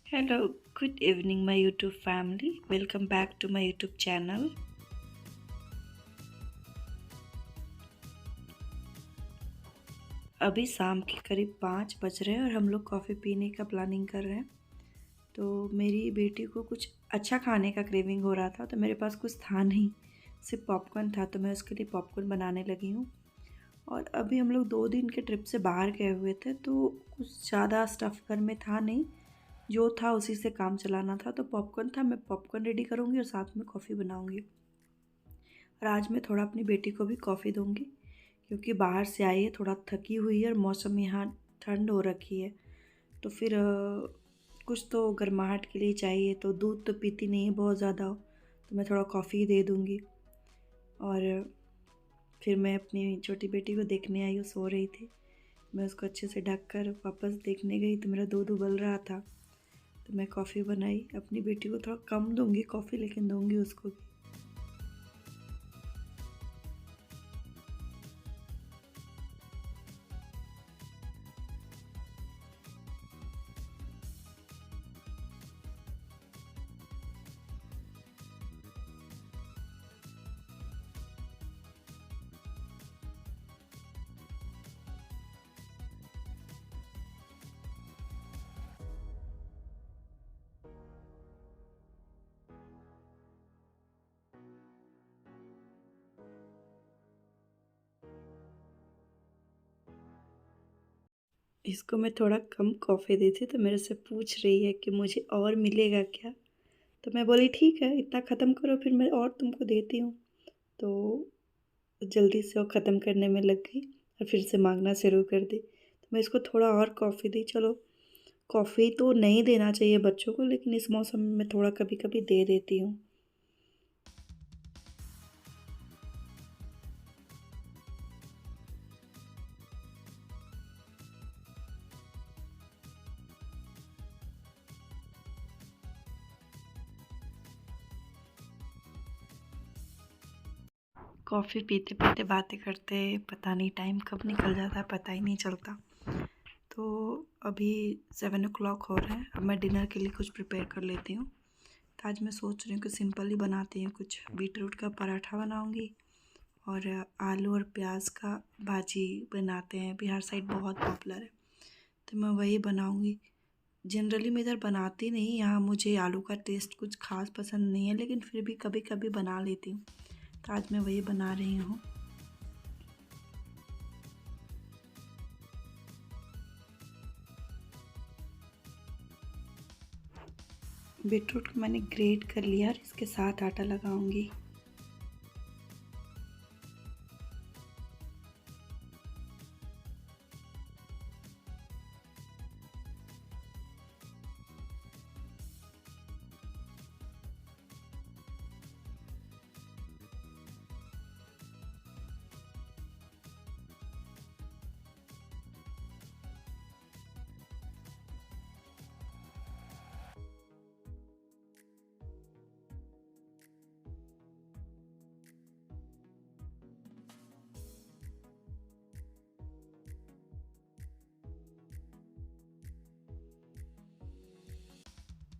Hello, good evening, my YouTube family. Welcome back to my YouTube channel. अभी शाम के करीब 5 बज रहे हैं और हम लोग कॉफ़ी पीने का प्लानिंग कर रहे हैं। तो मेरी बेटी को कुछ अच्छा खाने का क्रेविंग हो रहा था, तो मेरे पास कुछ था नहीं, सिर्फ पॉपकॉर्न था, तो मैं उसके लिए पॉपकॉर्न बनाने लगी हूँ। और अभी हम लोग 2 दिन के ट्रिप से बाहर गए हुए थे, तो कुछ ज़्यादा स्टफ़ घर में था नहीं, जो था उसी से काम चलाना था। तो पॉपकॉर्न था, मैं पॉपकॉर्न रेडी करूँगी और साथ में कॉफ़ी बनाऊँगी। और आज मैं थोड़ा अपनी बेटी को भी कॉफ़ी दूँगी, क्योंकि बाहर से आई है, थोड़ा थकी हुई है और मौसम यहाँ ठंड हो रखी है। तो फिर कुछ तो गर्माहट के लिए चाहिए, तो दूध तो पीती नहीं है बहुत ज़्यादा, तो मैं थोड़ा कॉफ़ी दे दूँगी। और फिर मैं अपनी छोटी बेटी को देखने आई, वो सो रही थी। मैं उसको अच्छे से ढक कर वापस देखने गई, तो मेरा दूध उबल रहा था, तो मैं कॉफ़ी बनाई। अपनी बेटी को थोड़ा कम दूँगी कॉफ़ी, लेकिन दूँगी उसको भी। इसको मैं थोड़ा कम कॉफ़ी दी थी, तो मेरे से पूछ रही है कि मुझे और मिलेगा क्या? तो मैं बोली ठीक है, इतना ख़त्म करो, फिर मैं और तुमको देती हूँ। तो जल्दी से वो ख़त्म करने में लग गई और फिर से माँगना शुरू कर दी। तो मैं इसको थोड़ा और कॉफ़ी दी। चलो, कॉफ़ी तो नहीं देना चाहिए बच्चों को, लेकिन इस मौसम में मैं थोड़ा कभी-कभी दे देती हूँ। कॉफ़ी पीते-पीते बातें करते, पता नहीं टाइम कब निकल जाता है, पता ही नहीं चलता। तो अभी 7 o'clock हो रहा है। अब मैं डिनर के लिए कुछ प्रिपेयर कर लेती हूँ। तो आज मैं सोच रही हूँ कि सिंपल ही बनाती हूँ, कुछ बीटरूट का पराठा बनाऊँगी और आलू और प्याज का भाजी बनाते हैं, बिहार साइड बहुत पॉपुलर है, तो मैं वही बनाऊँगी। जनरली मैं इधर बनाती नहीं, यहाँ मुझे आलू का टेस्ट कुछ ख़ास पसंद नहीं है, लेकिन फिर भी कभी-कभी बना लेती हूँ। तो आज मैं वही बना रही हूँ। बीटरूट को मैंने ग्रेट कर लिया और इसके साथ आटा लगाऊंगी।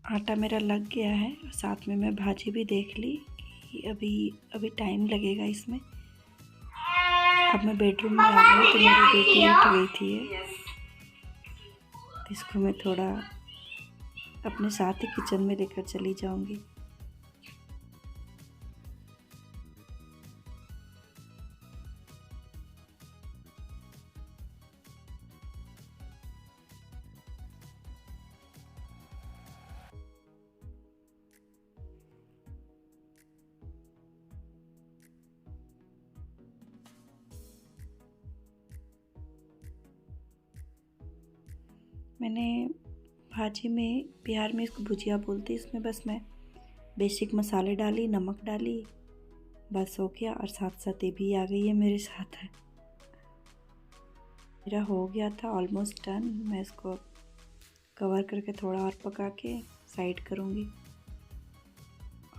आटा मेरा लग गया है और साथ में मैं भाजी भी देख ली कि अभी अभी टाइम लगेगा इसमें। अब मैं बेडरूम में आ गई, तो मेरी बेटी उठ गई थी, इसको मैं थोड़ा अपने साथ ही किचन में लेकर चली जाऊंगी। मैंने भाजी में, बिहार में इसको भुजिया बोलते हैं, इसमें बस मैं बेसिक मसाले डाली, नमक डाली, बस हो गया। और साथ साथ ये भी आ गई है मेरे साथ है। मेरा हो गया था ऑलमोस्ट डन। मैं इसको कवर करके थोड़ा और पका के साइड करूँगी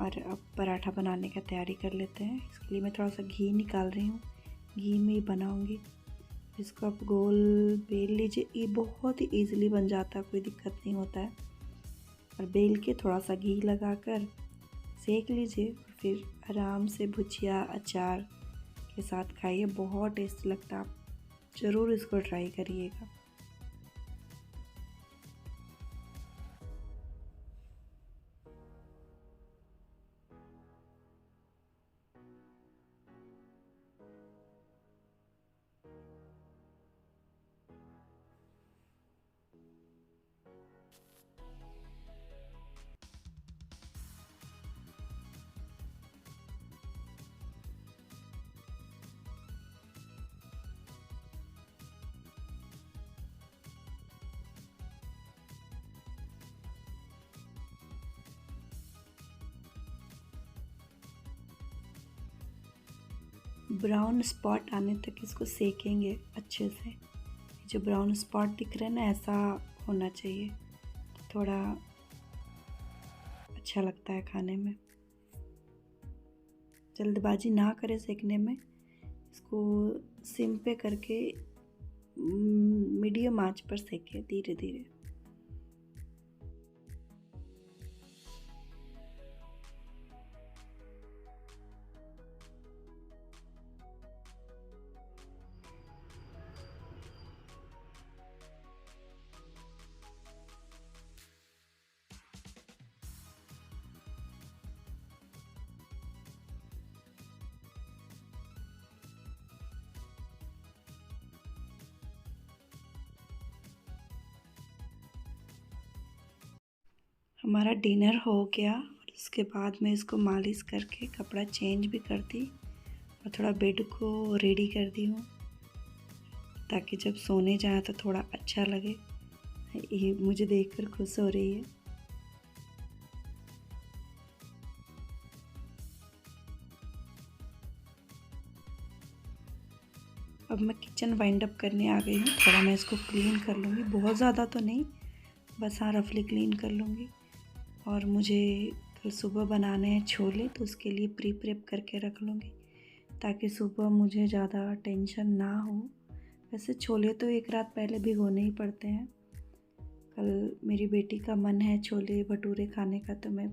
और अब पराठा बनाने का तैयारी कर लेते हैं। इसके लिए मैं थोड़ा सा घी निकाल रही हूँ, घी में ही बनाऊँगी। इसको आप गोल बेल लीजिए, ये बहुत ही ईज़िली बन जाता है, कोई दिक्कत नहीं होता है। और बेल के थोड़ा सा घी लगाकर सेक लीजिए। फिर आराम से भुजिया अचार के साथ खाइए, बहुत टेस्टी लगता है। आप ज़रूर इसको ट्राई करिएगा। ब्राउन स्पॉट आने तक इसको सेकेंगे अच्छे से। जो ब्राउन स्पॉट दिख रहा है ना, ऐसा होना चाहिए, थोड़ा अच्छा लगता है खाने में। जल्दबाजी ना करें सेकने में, इसको सिम पे करके मीडियम आंच पर सेकें धीरे धीरे। हमारा डिनर हो गया और उसके बाद मैं इसको मालिश करके कपड़ा चेंज भी कर दी और थोड़ा बेड को रेडी कर दी हूँ, ताकि जब सोने जाए तो थोड़ा अच्छा लगे। ये मुझे देखकर खुश हो रही है। अब मैं किचन वाइंड अप करने आ गई हूँ। थोड़ा मैं इसको क्लीन कर लूँगी, बहुत ज़्यादा तो नहीं, बस हाँ रफली क्लीन कर लूँगी। और मुझे कल सुबह बनाने हैं छोले, तो उसके लिए प्रेप करके रख लूँगी, ताकि सुबह मुझे ज़्यादा टेंशन ना हो। वैसे छोले तो एक रात पहले भिगोने ही पड़ते हैं। कल मेरी बेटी का मन है छोले भटूरे खाने का, तो मैं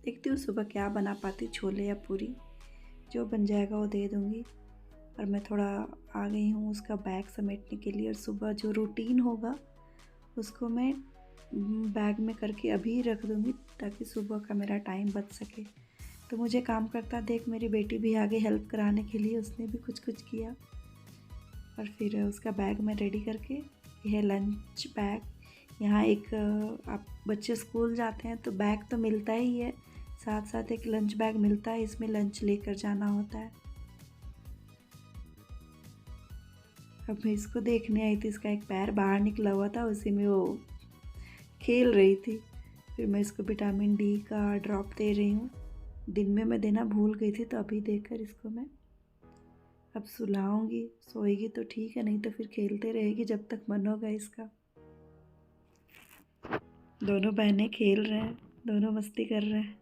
देखती हूँ सुबह क्या बना पाती, छोले या पूरी, जो बन जाएगा वो दे दूँगी। और मैं थोड़ा आ गई हूँ उसका बैग समेटने के लिए, और सुबह जो रूटीन होगा उसको मैं बैग में करके अभी रख दूँगी, ताकि सुबह का मेरा टाइम बच सके। तो मुझे काम करता देख मेरी बेटी भी आगे हेल्प कराने के लिए, उसने भी कुछ कुछ किया। और फिर उसका बैग मैं रेडी करके, यह लंच बैग, यहाँ एक आप बच्चे स्कूल जाते हैं तो बैग तो मिलता ही है, साथ साथ एक लंच बैग मिलता है, इसमें लंच लेकर जाना होता है। अब मैं इसको देखने आई थी, इसका एक पैर बाहर निकला हुआ था, उसी में वो खेल रही थी। फिर मैं इसको विटामिन डी का ड्रॉप दे रही हूँ। दिन में मैं देना भूल गई थी, तो अभी देकर इसको मैं अब सुलाऊंगी। सोएगी तो ठीक है, नहीं तो फिर खेलते रहेगी जब तक मन होगा इसका। दोनों बहनें खेल रहे हैं, दोनों मस्ती कर रहे हैं।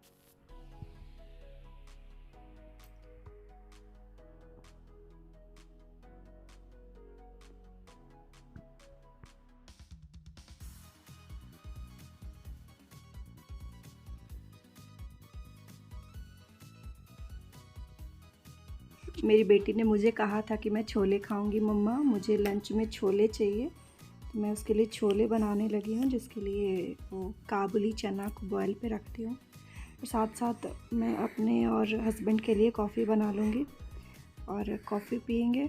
मेरी बेटी ने मुझे कहा था कि मैं छोले खाऊंगी मम्मा, मुझे लंच में छोले चाहिए, तो मैं उसके लिए छोले बनाने लगी हूँ, जिसके लिए वो काबुली चना को बॉयल पे रखती हूँ। और साथ साथ मैं अपने और हस्बैंड के लिए कॉफ़ी बना लूँगी और कॉफ़ी पियेंगे।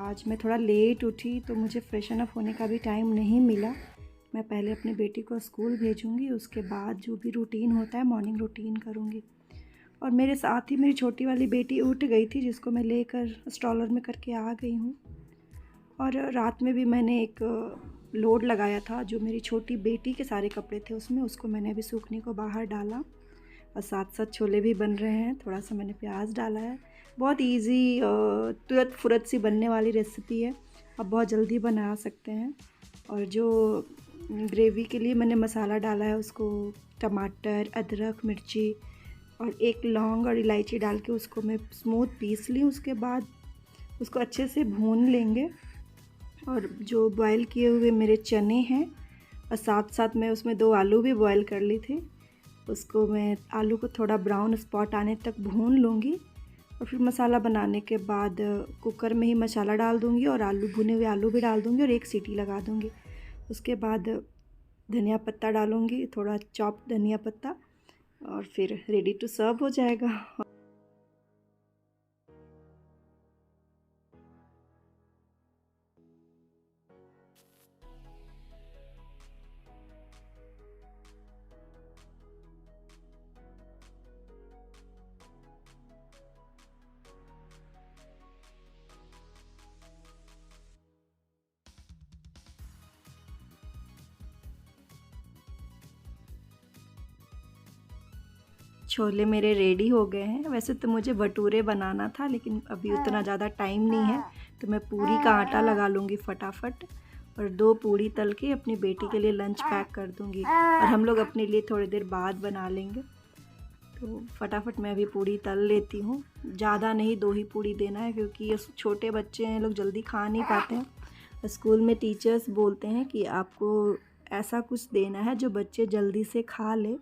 आज मैं थोड़ा लेट उठी, तो मुझे फ्रेशन अप होने का भी टाइम नहीं मिला। मैं पहले अपनी बेटी को स्कूल भेजूँगी, उसके बाद जो भी रूटीन होता है मॉर्निंग रूटीन करूँगी। और मेरे साथ ही मेरी छोटी वाली बेटी उठ गई थी, जिसको मैं लेकर स्ट्रॉलर में करके आ गई हूँ। और रात में भी मैंने एक लोड लगाया था, जो मेरी छोटी बेटी के सारे कपड़े थे उसमें, उसको मैंने अभी सूखने को बाहर डाला। और साथ साथ छोले भी बन रहे हैं, थोड़ा सा मैंने प्याज डाला है। बहुत इजी तुरंत फुरत सी बनने वाली रेसिपी है, आप बहुत जल्दी बना सकते हैं। और जो ग्रेवी के लिए मैंने मसाला डाला है, उसको टमाटर, अदरक, मिर्ची और एक लौंग और इलायची डाल के उसको मैं स्मूथ पीस ली। उसके बाद उसको अच्छे से भून लेंगे। और जो बॉयल किए हुए मेरे चने हैं, और साथ साथ मैं उसमें 2 आलू भी बॉयल कर ली थी, उसको मैं आलू को थोड़ा ब्राउन स्पॉट आने तक भून लूँगी और फिर मसाला बनाने के बाद कुकर में ही मसाला डाल दूँगी और भुने हुए आलू भी डाल दूँगी और एक सीटी लगा दूँगी। उसके बाद धनिया पत्ता डालूँगी, थोड़ा चॉप धनिया पत्ता, और फिर रेडी टू सर्व हो जाएगा। छोले मेरे रेडी हो गए हैं। वैसे तो मुझे भटूरे बनाना था, लेकिन अभी उतना ज़्यादा टाइम नहीं है, तो मैं पूरी का आटा लगा लूँगी फटाफट और 2 पूरी तल के अपनी बेटी के लिए लंच पैक कर दूँगी और हम लोग अपने लिए थोड़ी देर बाद बना लेंगे। तो फटाफट मैं अभी पूरी तल लेती हूँ। ज़्यादा नहीं, 2 ही पूरी देना है, क्योंकि ये छोटे बच्चे हैं, लोग जल्दी खा नहीं पाते हैं। स्कूल में टीचर्स बोलते हैं कि आपको ऐसा कुछ देना है जो बच्चे जल्दी से खा ले,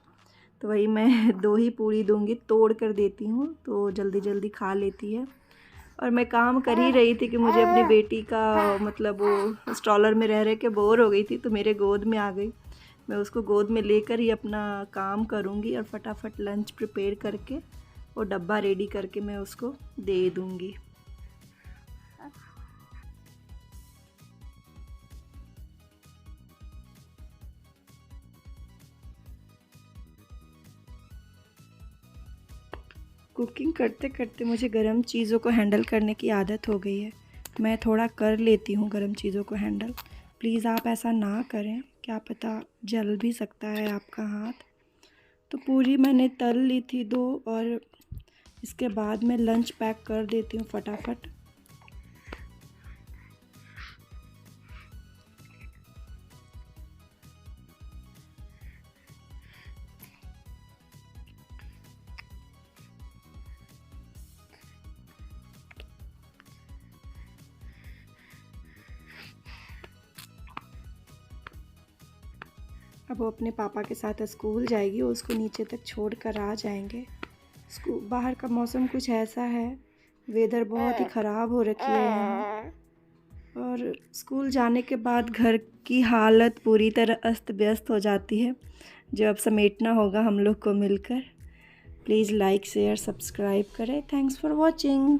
तो वही मैं 2 ही पूरी दूँगी, तोड़ कर देती हूँ तो जल्दी जल्दी खा लेती है। और मैं काम कर ही रही थी कि मुझे अपनी बेटी का मतलब वो स्ट्रॉलर में रह के बोर हो गई थी, तो मेरे गोद में आ गई। मैं उसको गोद में लेकर ही अपना काम करूँगी और फटाफट लंच प्रिपेयर करके वो डब्बा रेडी करके मैं उसको दे दूँगी। कुकिंग करते करते मुझे गर्म चीज़ों को हैंडल करने की आदत हो गई है। मैं थोड़ा कर लेती हूँ गर्म चीज़ों को हैंडल। प्लीज़ आप ऐसा ना करें, क्या पता जल भी सकता है आपका हाथ। तो पूरी मैंने तल ली थी 2 और इसके बाद मैं लंच पैक कर देती हूँ फटाफट। अब वो अपने पापा के साथ स्कूल जाएगी और उसको नीचे तक छोड़ कर आ जाएंगे। बाहर का मौसम कुछ ऐसा है, वेदर बहुत ही ख़राब हो रखी है यहाँ, और स्कूल जाने के बाद घर की हालत पूरी तरह अस्त व्यस्त हो जाती है, जो अब समेटना होगा हम लोग को मिलकर। प्लीज़ लाइक शेयर सब्सक्राइब करें। Thanks for watching.